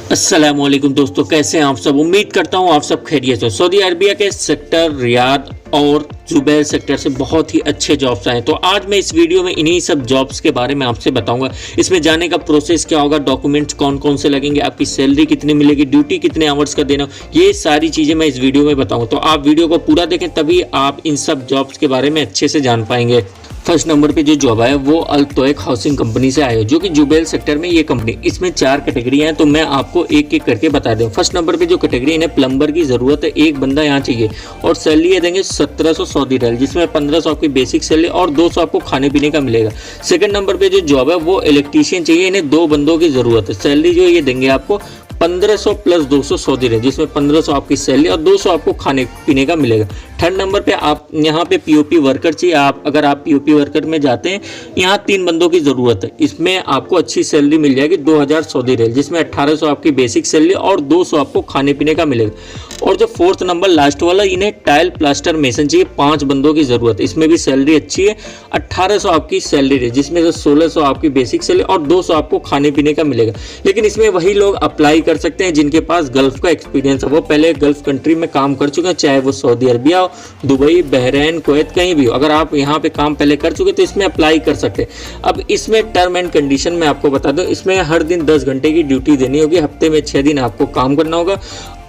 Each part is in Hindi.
अस्सलामुअलैकुम दोस्तों, कैसे हैं आप सब। उम्मीद करता हूं आप सब खैरियत हो। सऊदी अरबिया के सेक्टर रियाद और जुबैल सेक्टर से बहुत ही अच्छे जॉब्स आए। तो आज मैं इस वीडियो में इन्हीं सब जॉब्स के बारे में आपसे बताऊंगा। इसमें जाने का प्रोसेस क्या होगा, डॉक्यूमेंट्स कौन कौन से लगेंगे, आपकी सैलरी कितनी मिलेगी, ड्यूटी कितने आवर्स का देना, ये सारी चीज़ें मैं इस वीडियो में बताऊँगा। तो आप वीडियो को पूरा देखें, तभी आप इन सब जॉब्स के बारे में अच्छे से जान पाएंगे। फर्स्ट नंबर पे जो जॉब है वो अल तोएक हाउसिंग कंपनी से आया है, जो कि जुबैल सेक्टर में ये कंपनी। इसमें 4 कैटेगरी हैं, तो मैं आपको एक एक करके बता दूं। फर्स्ट नंबर पे जो कैटेगरी है, प्लम्बर की ज़रूरत है, एक बंदा यहाँ चाहिए और सैलरी ये देंगे 1700 सऊदी रियाल, जिसमें 1500 आपकी बेसिक सैलरी और 200 आपको खाने पीने का मिलेगा। सेकंड नंबर पे जो जॉब है वो इलेक्ट्रिशियन चाहिए, इन्हें 2 बंदों की ज़रूरत है। सैलरी जो ये देंगे आपको 1500 प्लस 200 सऊदी रियाल, जिसमें 1500 आपकी सैलरी और 200 आपको खाने पीने का मिलेगा। थर्ड नंबर पे आप यहाँ पे पीओपी वर्कर चाहिए। अगर आप पीओपी वर्कर में जाते हैं, यहाँ 3 बंदों की ज़रूरत है। इसमें आपको अच्छी सैलरी मिल जाएगी 2000 सऊदी रियाल, जिसमें 1800 आपकी बेसिक सैलरी और 200 आपको खाने पीने का मिलेगा। और जो फोर्थ नंबर लास्ट वाला, इन्हें टाइल प्लास्टर मेसन चाहिए, 5 बंदों की ज़रूरत है। इसमें भी सैलरी अच्छी है, 1800 आपकी सैलरी है, जिसमें से 1600 आपकी बेसिक सैलरी और 200 आपको खाने पीने का मिलेगा। लेकिन इसमें वही लोग अप्लाई कर सकते हैं जिनके पास गल्फ का एक्सपीरियंस है, वो पहले गल्फ कंट्री में काम कर चुके हैं, चाहे वो सऊदी अरबिया हो, दुबई, बहरीन, कुवैत, कहीं भी हो। अगर आप यहाँ पे काम पहले कर चुके तो इसमें अप्लाई कर सकते हैं। अब इसमें टर्म एंड कंडीशन में आपको बता दूं, इसमें हर दिन 10 घंटे की ड्यूटी देनी होगी, हफ्ते में 6 दिन आपको काम करना होगा।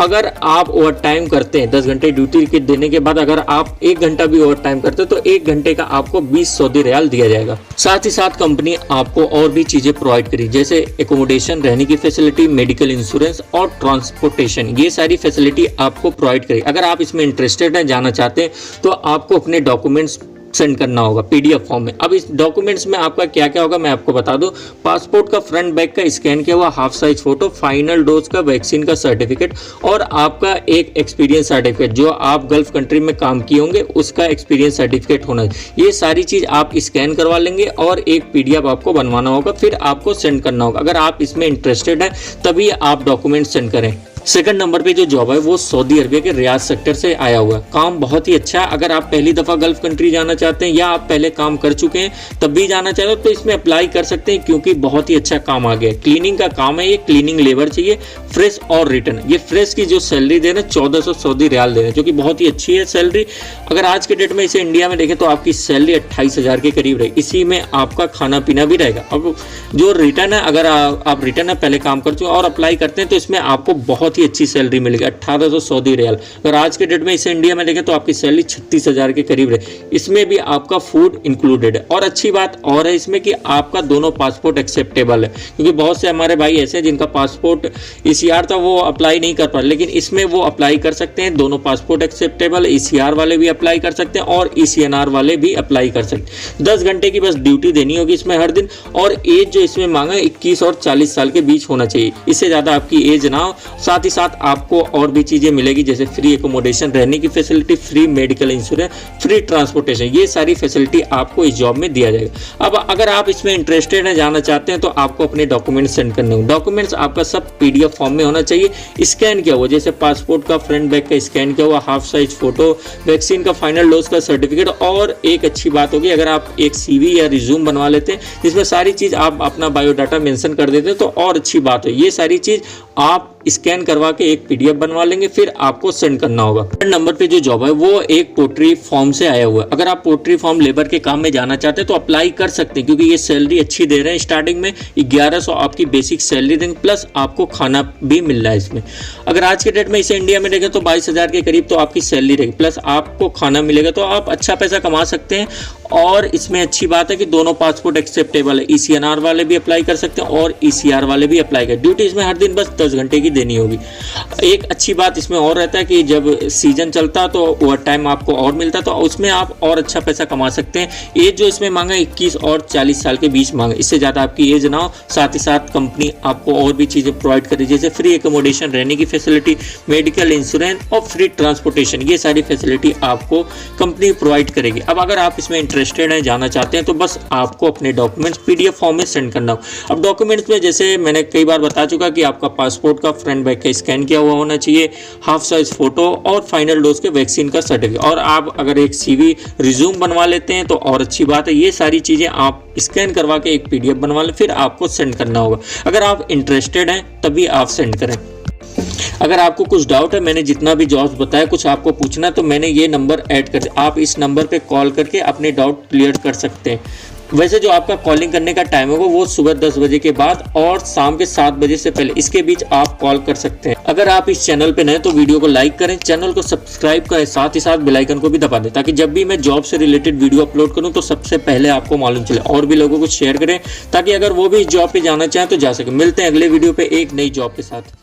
अगर आप ओवर टाइम करते हैं, 10 घंटे ड्यूटी के देने के बाद अगर आप 1 घंटा भी ओवर टाइम करते हैं, तो 1 घंटे का आपको 20 सऊदी रियाल दिया जाएगा। साथ ही साथ कंपनी आपको और भी चीज़ें प्रोवाइड करी, जैसे एकोमोडेशन, रहने की फैसिलिटी, मेडिकल इंश्योरेंस और ट्रांसपोर्टेशन, ये सारी फैसिलिटी आपको प्रोवाइड करी। अगर आप इसमें इंटरेस्टेड हैं, जाना चाहते हैं, तो आपको अपने डॉक्यूमेंट्स सेंड करना होगा पीडीएफ फॉर्म में। अब इस डॉक्यूमेंट्स में आपका क्या क्या होगा मैं आपको बता दूं। पासपोर्ट का फ्रंट बैक का स्कैन किया हुआ half size photo, final dose का वैक्सीन का सर्टिफिकेट और आपका एक एक्सपीरियंस सर्टिफिकेट, जो आप गल्फ कंट्री में काम किए होंगे उसका एक्सपीरियंस सर्टिफिकेट होना है। ये सारी चीज़ आप स्कैन करवा लेंगे और एक पीडीएफ आपको बनवाना होगा, फिर आपको सेंड करना होगा। अगर आप इसमें इंटरेस्टेड हैं तभी आप डॉक्यूमेंट सेंड करें। सेकंड नंबर पे जो जॉब है वो सऊदी अरबिया के रियाद सेक्टर से आया हुआ है। काम बहुत ही अच्छा है। अगर आप पहली दफ़ा गल्फ कंट्री जाना चाहते हैं या आप पहले काम कर चुके हैं तब भी जाना चाहते हो, तो इसमें अप्लाई कर सकते हैं, क्योंकि बहुत ही अच्छा काम आ गया है। क्लीनिंग का काम है, ये क्लीनिंग लेबर चाहिए, फ्रेश और रिटर्न। ये फ्रेश की जो सैलरी दे रहे हैं 1400 सऊदी रियाल दे रहे हैं, जो कि बहुत ही अच्छी है सैलरी। अगर आज के डेट में इसे इंडिया में देखें तो आपकी सैलरी 28,000 के करीब रहेगी। इसी में आपका खाना पीना भी रहेगा। अब जो रिटर्न है, अगर आप रिटर्न है पहले काम कर चुके और अप्लाई करते हैं तो इसमें आपको बहुत ही अच्छी सैलरी मिलेगी, 1800 सऊदी रियाल। अगर आज के डेट में इसे इंडिया में देखें तो आपकी सैलरी 36,000 के करीब रहे। इसमें भी आपका फूड इंक्लूडेड है। और अच्छी बात और है इसमें कि आपका दोनों पासपोर्ट एक्सेप्टेबल है, क्योंकि बहुत से हमारे भाई ऐसे हैं जिनका पासपोर्ट ईसीआर था, वो अप्लाई नहीं कर पा रहे, लेकिन इसमें वो अप्लाई कर सकते हैं। दोनों पासपोर्ट एक्सेप्टेबल, ईसीआर वाले भी अप्लाई कर सकते हैं और ईसीएनआर वाले भी अप्लाई कर सकते हैं। 10 घंटे की बस ड्यूटी देनी होगी इसमें हर दिन। और एज जो इसमें मांगा है 21 और 40 साल के बीच होना चाहिए, इससे ज़्यादा आपकी एज ना हो। साथ ही साथ आपको और भी चीज़ें मिलेगी, जैसे फ्री एकोमोडेशन, रहने की facility, free medical insurance, free transportation, ये सारी फैसिलिटी आपको इस जॉब में दिया जाएगा। अब अगर आप इसमें इंटरेस्टेड हैं, जाना चाहते हैं, तो आपको अपने डॉक्यूमेंट्स सेंड करने होंगे। डॉक्यूमेंट्स आपका सब पीडीएफ फॉर्म में होना चाहिए, स्कैन किया हुआ, जैसे पासपोर्ट का फ्रंट बैक का स्कैन किया हुआ, हाफ साइज फोटो, वैक्सीन का फाइनल डोज का सर्टिफिकेट। और एक अच्छी बात होगी, अगर आप एक सीवी या रिज्यूम बनवा लेते हैं जिसमें सारी चीज़ आप अपना बायोडाटा मेंशन कर देते हैं, तो और अच्छी बात है। ये सारी चीज़ आप स्कैन करवा के एक पीडीएफ बनवा लेंगे, फिर आपको सेंड करना होगा। थर्ड नंबर पे जो जॉब है वो एक पोल्ट्री फार्म से आया हुआ है। अगर आप पोल्ट्री फार्म लेबर के काम में जाना चाहते हैं तो अप्लाई कर सकते हैं, क्योंकि ये सैलरी अच्छी दे रहे हैं। स्टार्टिंग में 1100 आपकी बेसिक सैलरी देंगे, प्लस आपको खाना भी मिल रहा है इसमें। अगर आज के डेट में इसे इंडिया में देखें तो 22,000 के करीब तो आपकी सैलरी रहेगी, प्लस आपको खाना मिलेगा, तो आप अच्छा पैसा कमा सकते हैं। और इसमें अच्छी बात है कि दोनों पासपोर्ट एक्सेप्टेबल है, ईसीएनआर वाले भी अप्लाई कर सकते हैं और ईसीआर वाले भी अप्लाई कर। ड्यूटी इसमें हर दिन बस 10 घंटे की देनी होगी। एक अच्छी बात इसमें और रहता है कि जब सीजन चलता तो ओवर टाइम आपको और मिलता, तो उसमें आप और अच्छा पैसा कमा सकते हैं। एज जो इसमें मांगा 21 और 40 साल के बीच मांगा, इससे ज़्यादा आपकी एज ना हो। साथ ही साथ कंपनी आपको और भी चीज़ें प्रोवाइड करी, जैसे फ्री एकोमोडेशन, रहने की फैसिलिटी, मेडिकल इंश्योरेंस और फ्री ट्रांसपोर्टेशन, ये सारी फैसिलिटी आपको कंपनी प्रोवाइड करेगी। अब अगर आप इसमें इंटरेस्टेड हैं, जाना चाहते हैं, तो बस आपको अपने डॉक्यूमेंट्स पीडीएफ फॉर्म में सेंड करना हो। अब डॉक्यूमेंट्स में जैसे मैंने कई बार बता चुका कि आपका पासपोर्ट का फ्रंट बैक का स्कैन किया हुआ होना चाहिए, हाफ साइज फोटो और फाइनल डोज के वैक्सीन का सर्टिफिकेट। और आप अगर एक CV रिज्यूम बनवा लेते हैं तो और अच्छी बात है। ये सारी चीज़ें आप स्कैन करवा के एक PDF बनवा लें, फिर आपको सेंड करना होगा। अगर आप इंटरेस्टेड हैं तभी आप सेंड करें। अगर आपको कुछ डाउट है, मैंने जितना भी जॉब्स बताया, कुछ आपको पूछना है तो मैंने ये नंबर ऐड कर दिया, आप इस नंबर पे कॉल करके अपने डाउट क्लियर कर सकते हैं। वैसे जो आपका कॉलिंग करने का टाइम होगा वो सुबह 10 बजे के बाद और शाम के 7 बजे से पहले, इसके बीच आप कॉल कर सकते हैं। अगर आप इस चैनल पे नए तो वीडियो को लाइक करें, चैनल को सब्सक्राइब करें, साथ ही साथ बेल आइकन को भी दबा दें ताकि जब भी मैं जॉब से रिलेटेड वीडियो अपलोड करूं तो सबसे पहले आपको मालूम चले। और भी लोगों को शेयर करें ताकि अगर वो भी इस जॉब पे जाना चाहें तो जा सके। मिलते हैं अगले वीडियो पे एक नई जॉब के साथ।